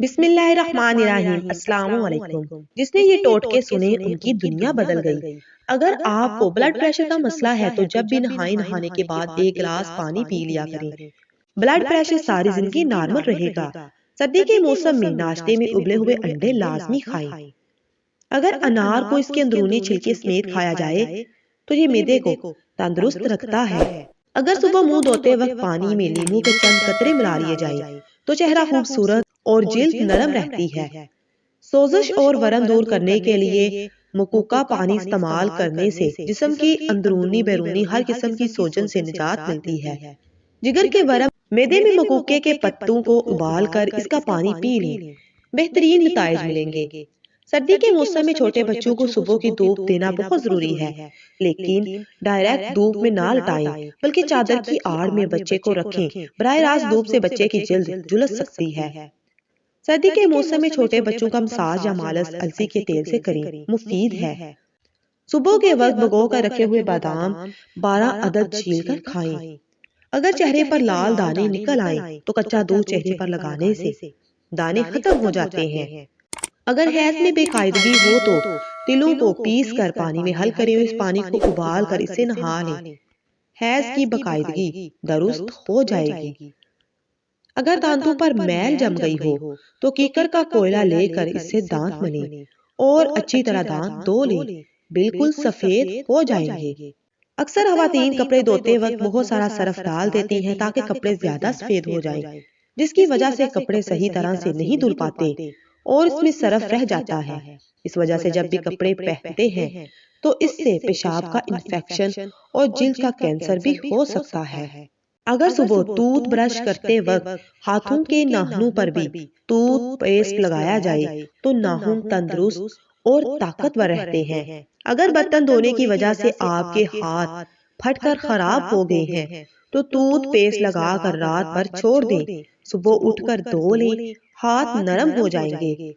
बिस्मिल्लाहिर्रहमानिर्रहीम अस्सलाम वालेकुम। जिसने ये टोटके सुने उनकी दुनिया बदल गई। अगर आपको ब्लड प्रेशर का मसला है तो जब भी नहाने के बाद एक गिलास पानी पी लिया करें। ब्लड प्रेशर सारी जिंदगी नॉर्मल रहेगा। सर्दी के मौसम में नाश्ते में उबले हुए अंडे लाजमी खाएं। अगर अनार को इसके अंदरूनी छिलके समेत खाया जाए तो ये मैदे को तंदुरुस्त रखता है। अगर सुबह मुंह धोते वक्त पानी में नींबू के चंद कतरे मिला लिए जाए तो चेहरा खूबसूरत और जिल्द नरम रहती है। सोजिश और वरम दूर करने के लिए मकुका पानी इस्तेमाल करने से जिस्म की अंदरूनी बैरूनी हर किस्म की सोजन से निजात मिलती है। जिगर के वरम मैदे में मकुके के पत्तों को उबाल कर इसका पानी पी लें, बेहतरीन नताइज मिलेंगे। सर्दी के मौसम में छोटे बच्चों को सुबह की धूप देना बहुत जरूरी है, लेकिन डायरेक्ट धूप में ना लटाएं, बल्कि चादर की आड़ में बच्चे को रखें। बराह रास्त धूप से बच्चे की जल्द झुलस सकती है। सर्दी के मौसम में छोटे बच्चों का मसाज या मालिश अलसी के तेल से करें, मुफीद है। सुबह के वक्त भिगो कर रखे हुए बादाम 12 अदद छील कर खाएं। अगर चेहरे पर लाल दाने निकल आए तो कच्चा दूध चेहरे पर लगाने से दाने खत्म हो जाते हैं। अगर हैज में बेकायदगी हो तो तिलों को पीस कर पानी में हल करे हुए इस पानी को उबाल कर इससे नहा लें। हैज की बेकायदगी दुरुस्त हो जाएगी। अगर दांतों पर मैल जम गई हो तो कीकर का कोयला लेकर इससे दांत मलें और अच्छी तरह दांत धो लें, बिल्कुल सफेद हो जाएंगे। अक्सर खवातीन कपड़े धोते वक्त बहुत सारा सरफ डाल देती हैं ताकि कपड़े ज्यादा सफेद हो जाएं, जिसकी वजह से कपड़े सही तरह से नहीं धुल पाते और इसमें सरफ रह जाता है। इस वजह से जब भी कपड़े पहनते हैं तो इससे पेशाब का इन्फेक्शन और जिल्द का कैंसर भी हो सकता है। अगर सुबह टूथ ब्रश करते वक्त हाथों के नाखूनों पर भी टूथ पेस्ट लगाया जाए तो नाखून तंदुरुस्त और ताकतवर रहते हैं। अगर बर्तन धोने की वजह से आपके हाथ फटकर खराब हो गए हैं तो टूथ पेस्ट लगाकर रात भर छोड़ दें, सुबह उठकर धो लें, हाथ नरम हो जाएंगे।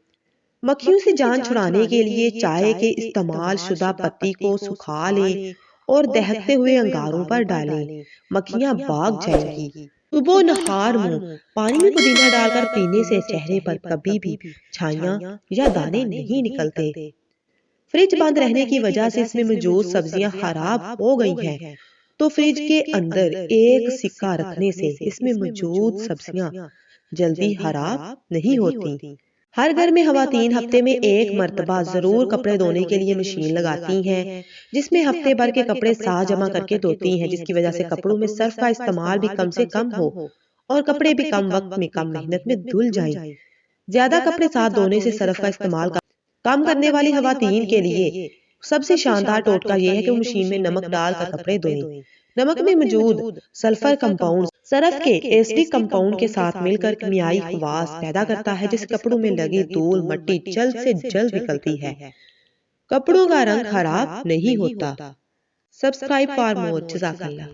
मक्खियों से जान छुड़ाने के लिए चाय के इस्तेमाल शुदा पत्ती को सुखा लें और दहकते हुए अंगारों पर डालें, मक्खियां भाग जाएंगी। सुबह नहार मुंह पानी में पुदीना डालकर पीने से चेहरे पर कभी भी छाइयां या दाने नहीं निकलते। फ्रिज बंद रहने की वजह से इसमें मौजूद सब्जियां खराब हो गई हैं, तो फ्रिज के अंदर एक सिक्का रखने से इसमें मौजूद सब्जियां जल्दी खराब नहीं होती। हर घर में खवातीन हफ्ते में एक मर्तबा जरूर कपड़े धोने के लिए मशीन लगाती हैं, जिसमें हफ्ते भर के कपड़े साथ जमा करके धोती हैं, जिसकी वजह से कपड़ों में सर्फ का इस्तेमाल भी कम से कम हो और कपड़े भी कम वक्त में कम मेहनत में धुल जाएं। ज्यादा कपड़े साथ धोने से सर्फ का इस्तेमाल कम करने वाली खवातीन के लिए सबसे शानदार टोटका यह है कि मशीन में नमक डालकर कपड़े धोएं। नमक में मौजूद सल्फर कंपाउंड सरफ के एसिडिक कंपाउंड के साथ मिलकर किमियाई खवास पैदा करता है, जिस कपड़ों में लगी धूल मट्टी जल्द से जल्द निकलती है। कपड़ों का रंग खराब नहीं होता। Subscribe for more. जज़ाकल्लाह।